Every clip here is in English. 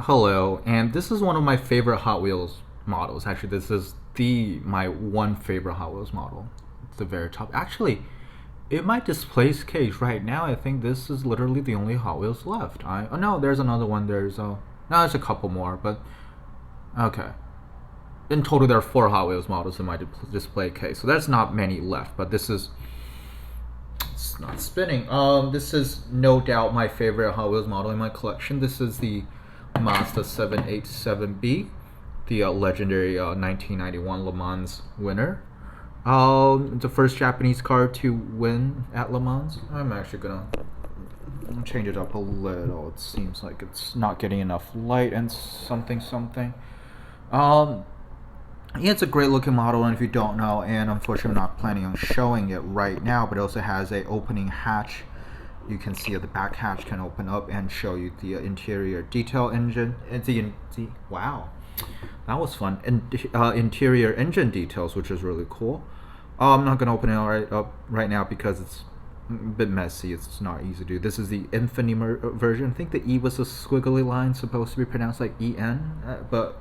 Hello, and this is one of my favorite Hot Wheels models. Actually, this is the my one favorite Hot Wheels model. It's the very top. Actually, it might displace case right now. I think this is literally the only Hot Wheels left. Oh no, there's another one. No, there's a couple more, but okay. In total, there are four Hot Wheels models in my display case, so there's not many left. But this is it's not spinning. This is no doubt my favorite Hot Wheels model in my collection. This is the Mazda 787B, the legendary 1991 Le Mans winner. The first Japanese car to win at Le Mans. I'm actually gonna change it up a little. It seems like it's not getting enough light and something. Yeah, it's a great looking model, and if you don't know, and unfortunately I'm not planning on showing it right now, but it also has a opening hatch. You can see the back hatch can open up and show you the interior detail engine. Wow, that was fun. And interior engine details, which is really cool. I'm not gonna open it right now because it's a bit messy. It's not easy to do. This is the Infinity version. I think the E was a squiggly line supposed to be pronounced like EN, but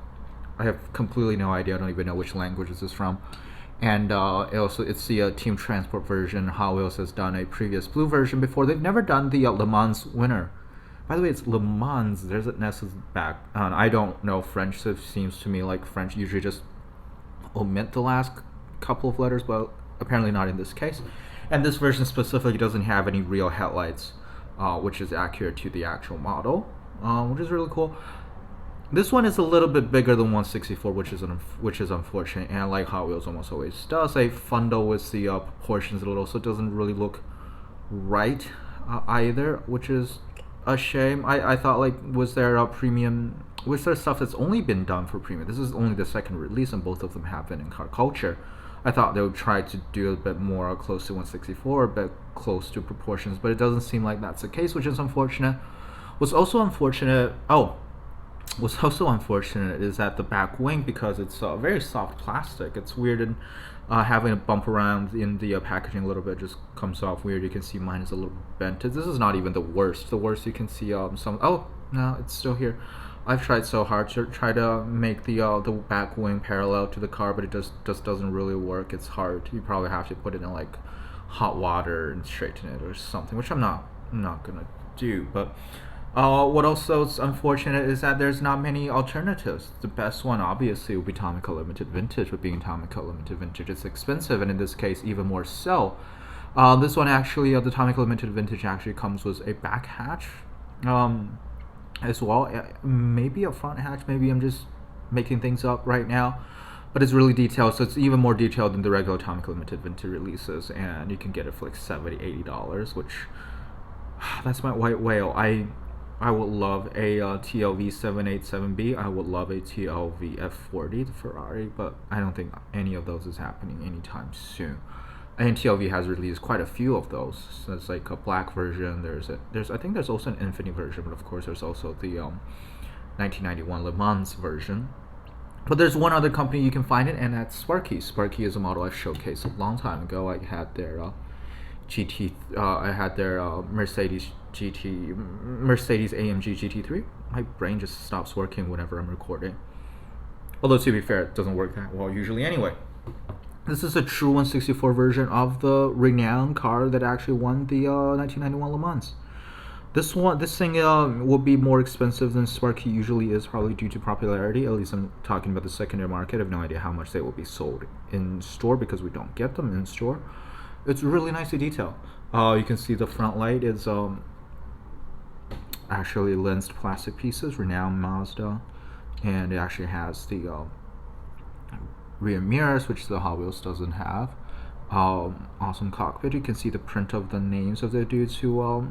I have completely no idea. I don't even know which language this is from. And it's the Team Transport version. Hot Wheels has done a previous blue version before. They've never done the Le Mans winner. By the way, it's Le Mans. There's an S back. I don't know French, so it seems to me like French usually just omit the last couple of letters, but apparently not in this case. And this version specifically doesn't have any real headlights, which is accurate to the actual model, which is really cool. This one is a little bit bigger than 164, which is unfortunate, and like Hot Wheels almost always does, they fundle with the proportions a little, so it doesn't really look right either, which is a shame. I thought, like, was there stuff that's only been done for premium? This is only the second release, and both of them have been in car culture. I thought they would try to do a bit more close to 164, a bit close to proportions, but it doesn't seem like that's the case, which is unfortunate. What's also unfortunate is that the back wing, because it's very soft plastic, it's weird, and having a bump around in the packaging a little bit just comes off weird. You can see mine is a little bent. This is not even the worst. The worst, you can see oh no, it's still here. I've tried so hard to try to make the back wing parallel to the car, but it just doesn't really work. It's hard. You probably have to put it in like hot water and straighten it or something, which I'm not gonna do. But what also is unfortunate is that there's not many alternatives. The best one obviously would be Tomica Limited Vintage, but being Tomica Limited Vintage, it's expensive, and in this case even more so. This one actually, the Tomica Limited Vintage actually comes with a back hatch as well. Maybe a front hatch, maybe I'm just making things up right now. But it's really detailed, so it's even more detailed than the regular Tomica Limited Vintage releases, and you can get it for like $70, $80, which that's my white whale. I would love a TLV 787B. I would love a TLV F40, the Ferrari, but I don't think any of those is happening anytime soon. And TLV has released quite a few of those. So there's like a black version. I think there's also an Infinity version, but of course there's also the 1991 Le Mans version. But there's one other company you can find it, and that's Sparky. Sparky is a model I showcased a long time ago. I had their Mercedes AMG GT3. My brain just stops working whenever I'm recording. Although, to be fair, it doesn't work that well usually anyway. This is a true 164 version of the renowned car that actually won the 1991 Le Mans. This thing will be more expensive than Sparky usually is, probably due to popularity. At least I'm talking about the secondary market. I have no idea how much they will be sold in store because we don't get them in store. It's really nicely detailed. You can see the front light is actually lensed plastic pieces, renowned Mazda, and it actually has the rear mirrors, which the Hot Wheels doesn't have. Awesome cockpit. You can see the print of the names of the dudes who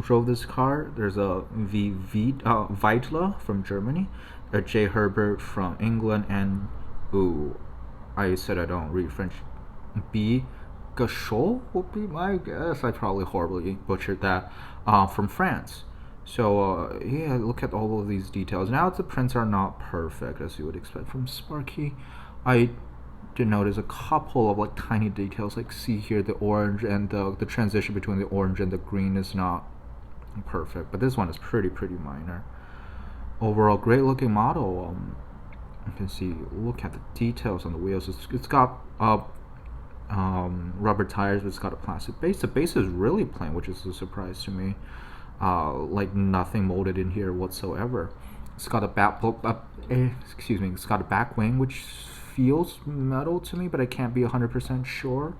drove this car. There's a Weidler from Germany, a J. Herbert from England, and I said I don't read French. B. Gachot would be my guess. I probably horribly butchered that. From France. So yeah, look at all of these details. Now the prints are not perfect as you would expect from Sparky. I did notice a couple of like tiny details, like see here the orange and the transition between the orange and the green is not perfect, but this one is pretty minor. overall great looking model. You can see, look at the details on the wheels. It's got rubber tires, but it's got a plastic base. The base is really plain, which is a surprise to me. Like nothing molded in here whatsoever. It's got a it's got a back wing, which feels metal to me, but I can't be 100% sure.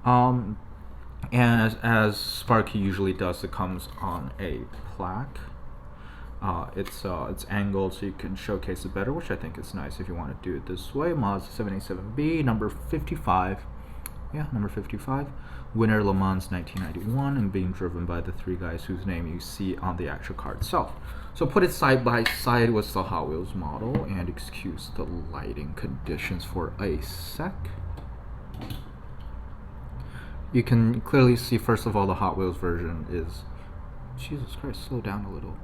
And as Sparky usually does, it comes on a plaque. It's angled so you can showcase it better, which I think is nice if you want to do it this way. Mazda 787B, number 55. Yeah, number 55. Winner Le Mans 1991, and being driven by the three guys whose name you see on the actual car itself. So put it side by side with the Hot Wheels model, and excuse the lighting conditions for a sec. You can clearly see, first of all, the Hot Wheels version is... Jesus Christ, slow down a little.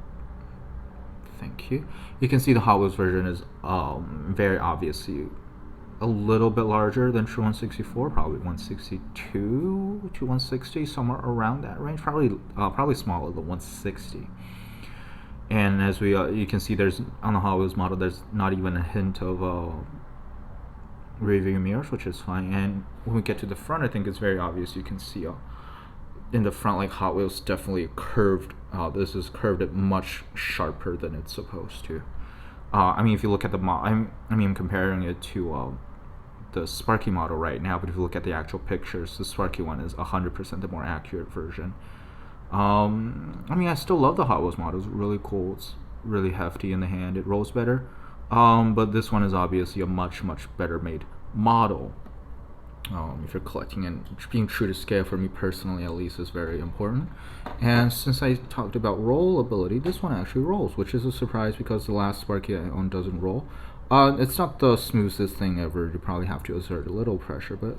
Thank you. You can see the Hot Wheels version is very obviously a little bit larger than true 164, probably 162 to 160, somewhere around that range. Probably smaller than 160. And as we you can see, there's on the Hot Wheels model, there's not even a hint of rear view mirrors, which is fine. And when we get to the front, I think it's very obvious. You can see in the front, like Hot Wheels definitely curved. This is curved it much sharper than it's supposed to. I mean, if you look at the I'm comparing it to the Sparky model right now, but if you look at the actual pictures, the Sparky one is 100% the more accurate version. I mean, I still love the Hot Wheels model. It's really cool. It's really hefty in the hand. It rolls better. But this one is obviously a much better made model. If you're collecting, and being true to scale for me personally at least is very important. And since I talked about rollability, this one actually rolls, which is a surprise because the last Sparky I own doesn't roll. It's not the smoothest thing ever. You probably have to exert a little pressure, but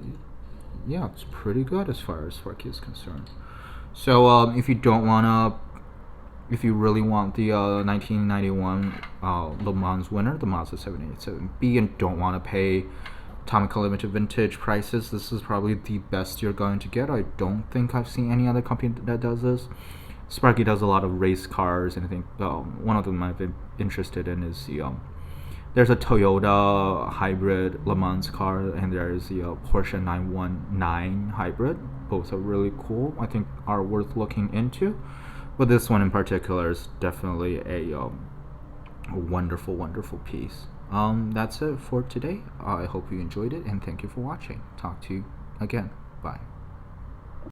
yeah, it's pretty good as far as Sparky is concerned. So if you really want the 1991 Le Mans winner, the Mazda 787B, and don't want to pay Atomica Limited vintage prices, this is probably the best you're going to get. I don't think I've seen any other company that does this. Sparky does a lot of race cars, and I think one of them I've been interested in is the there's a Toyota hybrid Le Mans car, and there is the Porsche 919 hybrid. Both are really cool. I think are worth looking into. But this one in particular is definitely a wonderful piece. That's it for today. I hope you enjoyed it, and thank you for watching. Talk to you again. Bye.